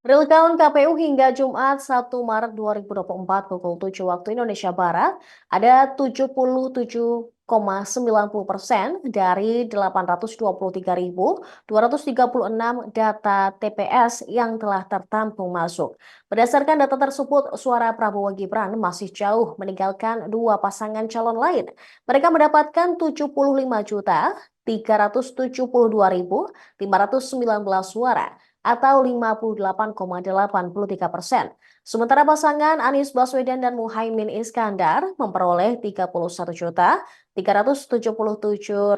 Real count KPU hingga Jumat 1 Maret 2024 pukul 7 waktu Indonesia Barat ada 77,90% dari 823.236 data TPS yang telah tertampung masuk. Berdasarkan data tersebut, suara Prabowo Gibran masih jauh meninggalkan dua pasangan calon lain. Mereka mendapatkan 75.372.519 suara atau 58,83%. Sementara pasangan Anies Baswedan dan Muhaimin Iskandar memperoleh 31.377.931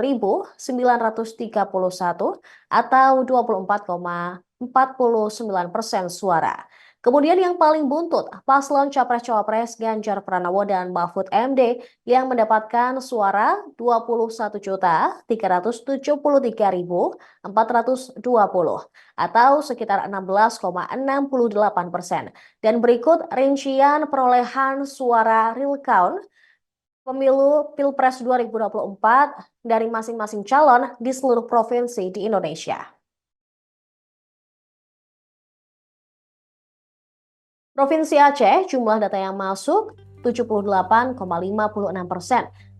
atau 24,49% suara. Kemudian yang paling buntut, paslon Capres-Cawapres Ganjar Pranowo dan Mahfud MD yang mendapatkan suara 21.373.420 atau sekitar 16,68%. Dan berikut rincian perolehan suara real count pemilu Pilpres 2024 dari masing-masing calon di seluruh provinsi di Indonesia. Provinsi Aceh, jumlah data yang masuk 78,56%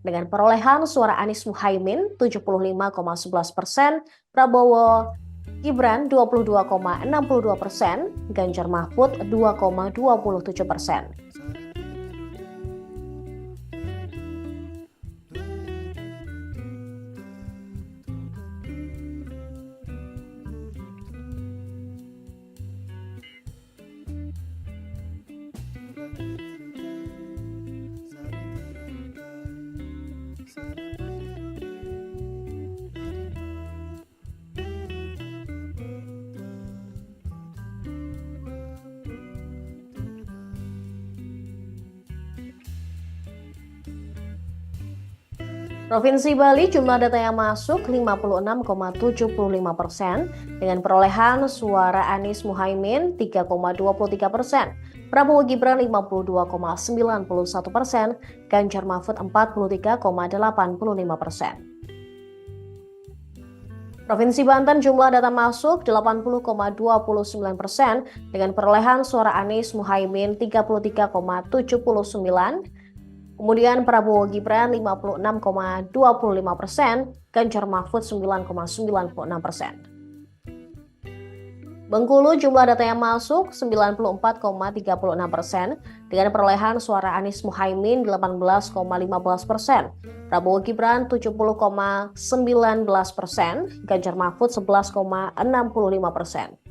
dengan perolehan suara Anies Muhaimin 75,11%, Prabowo Gibran 22,62%, Ganjar Mahfud 2,27%. Provinsi Bali jumlah data yang masuk 56,75% dengan perolehan suara Anies Muhaimin 3,23%, Prabowo Gibran 52,91%, Ganjar Mahfud 43,85%. Provinsi Banten jumlah data masuk 80,29% dengan perolehan suara Anies Muhaimin 33,79%, kemudian Prabowo Gibran 56,25%, Ganjar Mahfud 9,96%. Bengkulu jumlah data yang masuk 94,36% dengan perolehan suara Anies Muhaimin 18,15%, Prabowo Gibran 70,19%, Ganjar Mahfud 11,65%.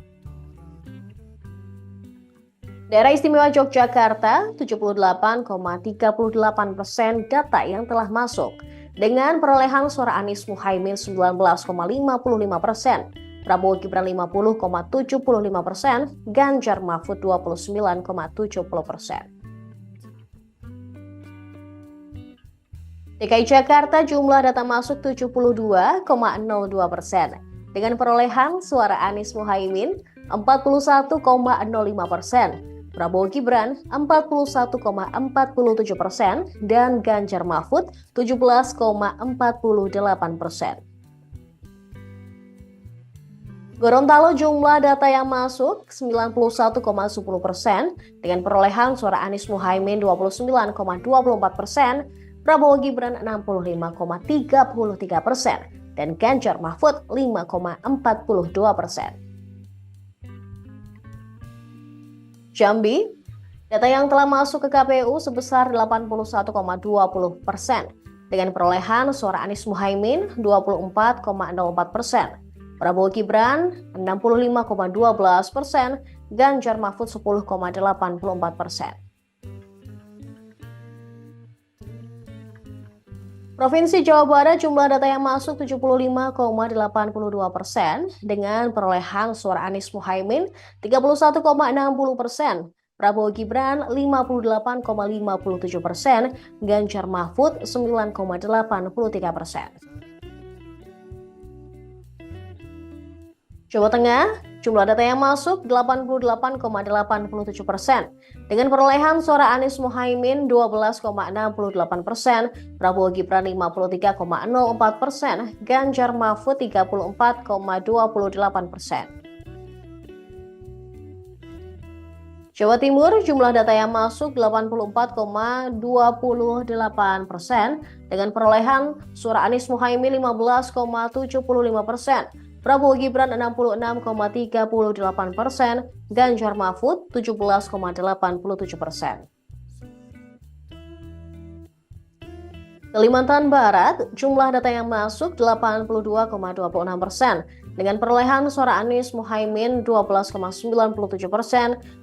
Daerah Istimewa Yogyakarta, 78,38% data yang telah masuk. Dengan perolehan suara Anies Muhaimin 19,55%, Prabowo Gibran 50,75%, Ganjar Mahfud 29,70%. DKI Jakarta jumlah data masuk 72,02%. Dengan perolehan suara Anies Muhaimin 41,05%. Prabowo Gibran 41,47% dan Ganjar Mahfud 17,48%. Gorontalo jumlah data yang masuk 91,10% dengan perolehan suara Anies Muhaimin 29,24%, Prabowo Gibran 65,33% dan Ganjar Mahfud 5,42%. Jambi, data yang telah masuk ke KPU sebesar 81,20% dengan perolehan suara Anies Muhaimin 24,04%, Prabowo Gibran 65,12%, Ganjar Mahfud 10,84%. Provinsi Jawa Barat jumlah data yang masuk 75,82% dengan perolehan suara Anies Muhaimin 31,60%, Prabowo Gibran 58,57%, Ganjar Mahfud 9,83%. Jawa Tengah, jumlah data yang masuk 88,87% dengan perolehan suara Anies Muhaimin 12,68%, Prabowo Gibran 53,04%, Ganjar Mahfud 34,28%. Jawa Timur, jumlah data yang masuk 84,28% dengan perolehan suara Anies Muhaimin 15,75%, Prabowo Gibran 66,38%, Ganjar Mahfud 17,87%. Kalimantan Barat, jumlah data yang masuk 82,26% dengan perolehan suara Anies Muhaimin 12,97%,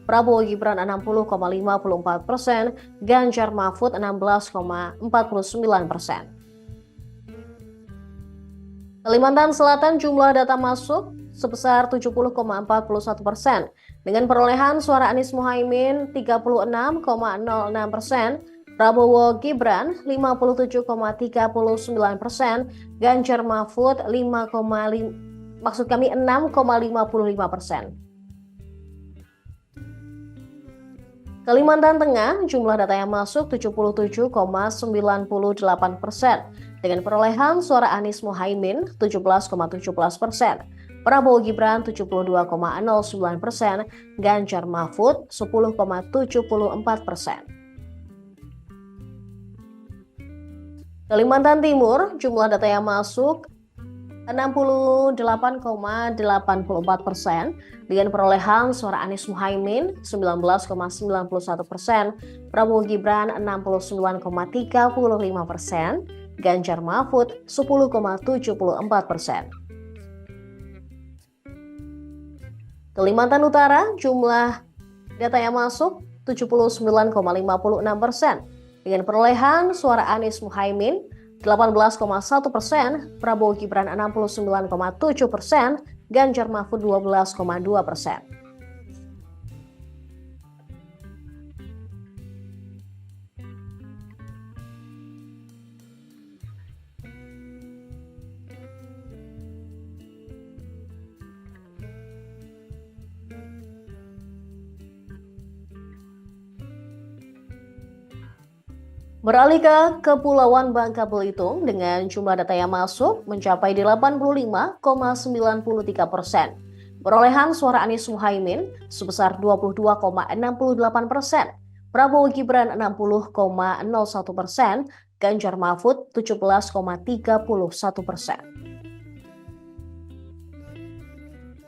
Prabowo Gibran 60,54%, Ganjar Mahfud 16,49%. Kalimantan Selatan, jumlah data masuk sebesar 70,41% dengan perolehan suara Anies Muhaimin 36,06%, Prabowo Gibran 57,39%, Ganjar Mahfud 6,55%. Kalimantan Tengah, jumlah data yang masuk 77,98% dengan perolehan suara Anies Muhaimin 17,17%, Prabowo Gibran 72,09%, Ganjar Mahfud 10,74%. Kalimantan Timur, jumlah data yang masuk 68,84% dengan perolehan suara Anies Muhaimin 19,91%, Prabowo Gibran 69,35%, Ganjar Mahfud 10,74%. Kalimantan Utara, jumlah data yang masuk 79,56% dengan perolehan suara Anies Muhaimin 18,1%, Prabowo Gibran 69,7%, Ganjar Mahfud 12,2%. Beralih ke Kepulauan Bangka Belitung dengan jumlah data yang masuk mencapai 85,93%. Perolehan suara Anies Muhaimin sebesar 22,68%, Prabowo Gibran 60,01%, Ganjar Mahfud 17,31%.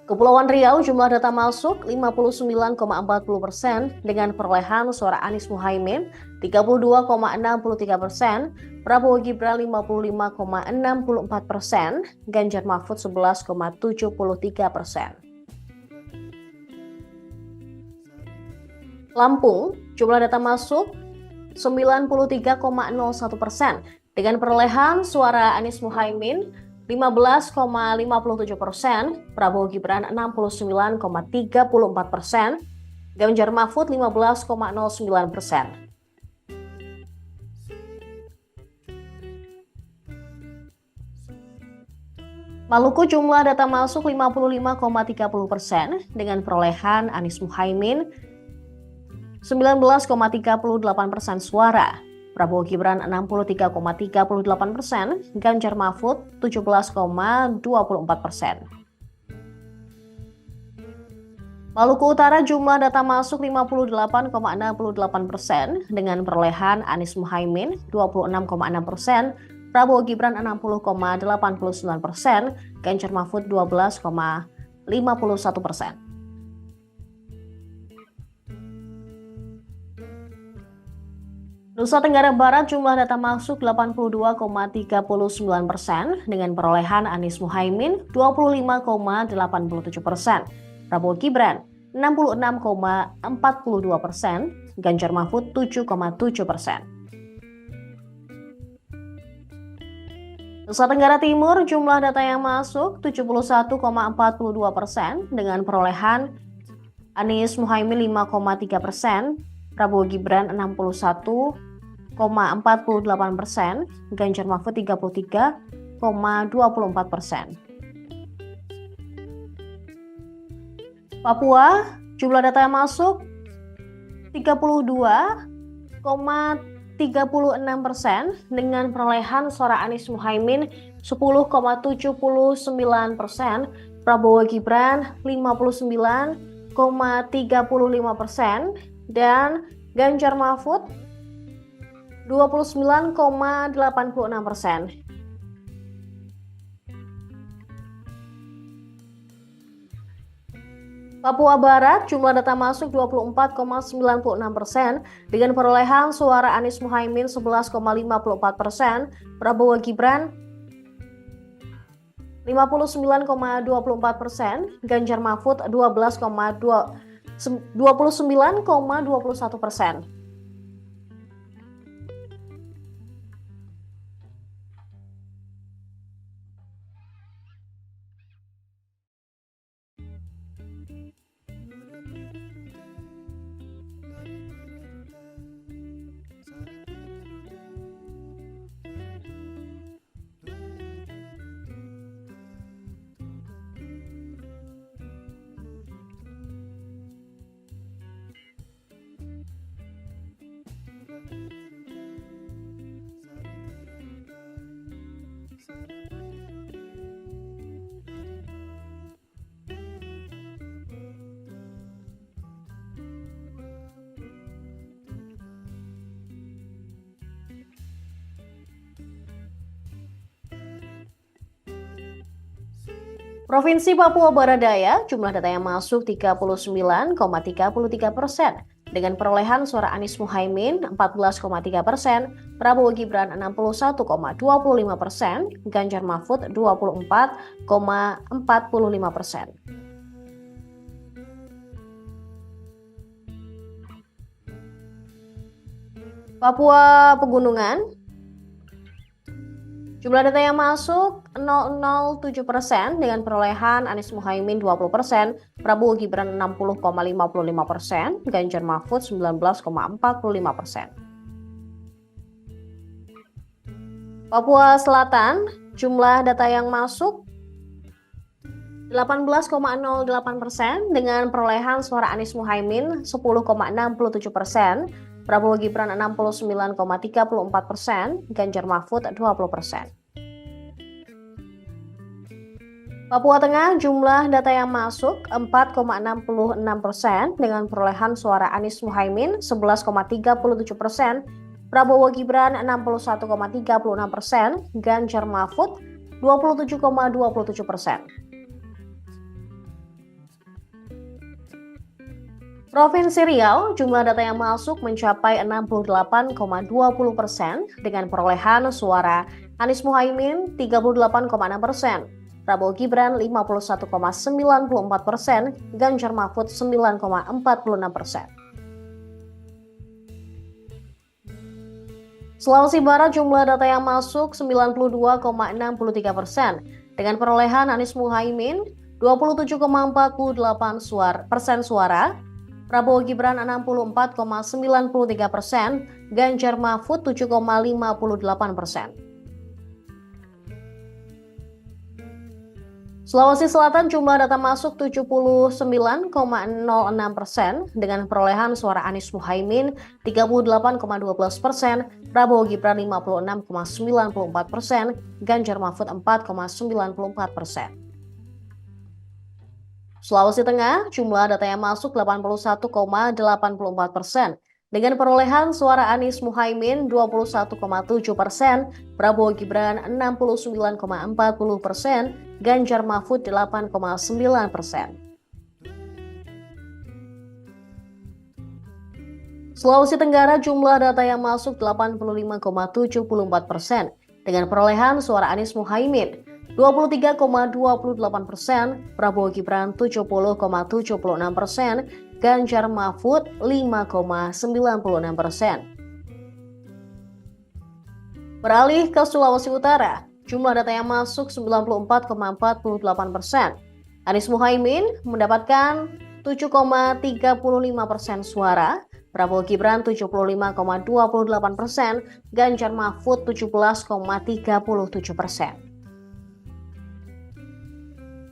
Kepulauan Riau, jumlah data masuk 59,40% dengan perolehan suara Anies Muhaimin 32,63%, Prabowo Gibran 55,64%, Ganjar Mahfud 11,73%. Lampung, jumlah data masuk 93,01% dengan perolehan suara Anies Muhaimin 15,57%, Prabowo Gibran 69,34%, Ganjar Mahfud 15,09%. Maluku, jumlah data masuk 55,30% dengan perolehan Anies Muhaimin 19,38% suara, Prabowo Gibran 63,38%, Ganjar Mahfud 17,24%. Maluku Utara, jumlah data masuk 58,68% dengan perolehan Anies Muhaimin 26,6%, Prabowo Gibran 60,89%, Ganjar Mahfud 12,51%. Nusa Tenggara Barat, jumlah data masuk 82,39% dengan perolehan Anies Muhaimin 25,87%, Prabowo Gibran 66,42%, Ganjar Mahfud 7,7%. Nusa Tenggara Timur, jumlah data yang masuk 71,42% dengan perolehan Anies Muhaimin 5,3%, Prabowo Gibran 61,48%, Ganjar Mahfud 33,24%. Papua, jumlah data yang masuk 32,36% dengan perolehan suara Anies Muhaimin 10,79%, Prabowo Gibran 59,41%, 29,35% dan Ganjar Mahfud 29,86%. Papua Barat, jumlah data masuk 24,96% dengan perolehan suara Anies Muhaimin 11,54%, Prabowo Gibran 59,24%, Ganjar Mahfud 29,21%. Provinsi Papua Barat Daya, jumlah data yang masuk 39,33%, dengan perolehan suara Anies Muhaimin 14,3%, Prabowo Gibran 61,25%, Ganjar Mahfud 24,45%. Papua Pegunungan, jumlah data yang masuk 007% dengan perolehan Anies Muhaimin 20%, Prabowo Gibran 60,55%, Ganjar Mahfud 19,45%. Papua Selatan, jumlah data yang masuk 18,08% dengan perolehan suara Anies Muhaimin 10,67%, Prabowo Gibran 69,34%, Ganjar Mahfud 20%. Papua Tengah, jumlah data yang masuk 4,66% dengan perolehan suara Anies Muhaimin 11,37%, Prabowo Gibran 61,36%, Ganjar Mahfud 27,27%. Provinsi Riau, jumlah data yang masuk mencapai 68,20% dengan perolehan suara Anies Muhaimin 38,6%, Prabowo Gibran 51,94%, Ganjar Mahfud 9,46%. Sulawesi Barat, jumlah data yang masuk 92,63% dengan perolehan Anies Muhaimin 27,48% suara, Prabowo Gibran 64,93%, Ganjar Mahfud 7,58%. Sulawesi Selatan, jumlah data masuk 79,06% dengan perolehan suara Anies Muhaimin 38,12%, Prabowo Gibran 56,94%, Ganjar Mahfud 4,94%. Sulawesi Tengah, jumlah data yang masuk 81,84% dengan perolehan suara Anies Muhaimin 21,7%, Prabowo Gibran 69,40%, Ganjar Mahfud 8,9%. Sulawesi Tenggara, jumlah data yang masuk 85,74% dengan perolehan suara Anies Muhaimin 23,28%, Prabowo Gibran 70,76%, Ganjar Mahfud 5,96%. Beralih ke Sulawesi Utara, jumlah data yang masuk 94,48%. Anies Muhaimin mendapatkan 7,35% suara, Prabowo Gibran 75,28%, Ganjar Mahfud 17,37%.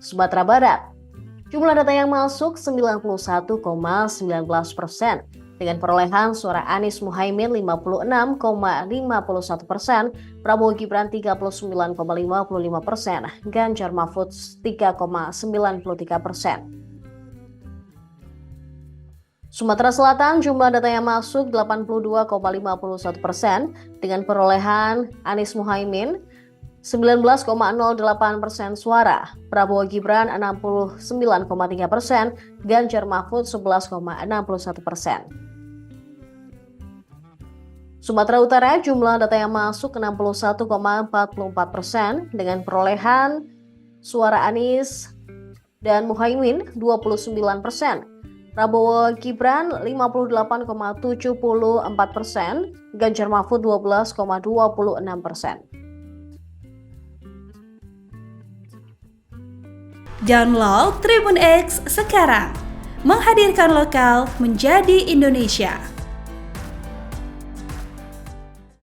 Sumatera Barat, jumlah data yang masuk 91,19% dengan perolehan suara Anies Muhaimin 56,51%, Prabowo Gibran 39,55%, Ganjar Mahfud 3,93%. Sumatera Selatan jumlah data yang masuk 82,51% dengan perolehan Anies Muhaimin 19,08% suara, Prabowo Gibran 69,3%, Ganjar Mahfud 11,61%. Sumatera Utara jumlah data yang masuk 61,44% dengan perolehan suara Anies dan Muhaimin 29%, Prabowo Gibran 58,74%, Ganjar Mahfud 12,26%. Download Tribun X sekarang, menghadirkan lokal menjadi Indonesia.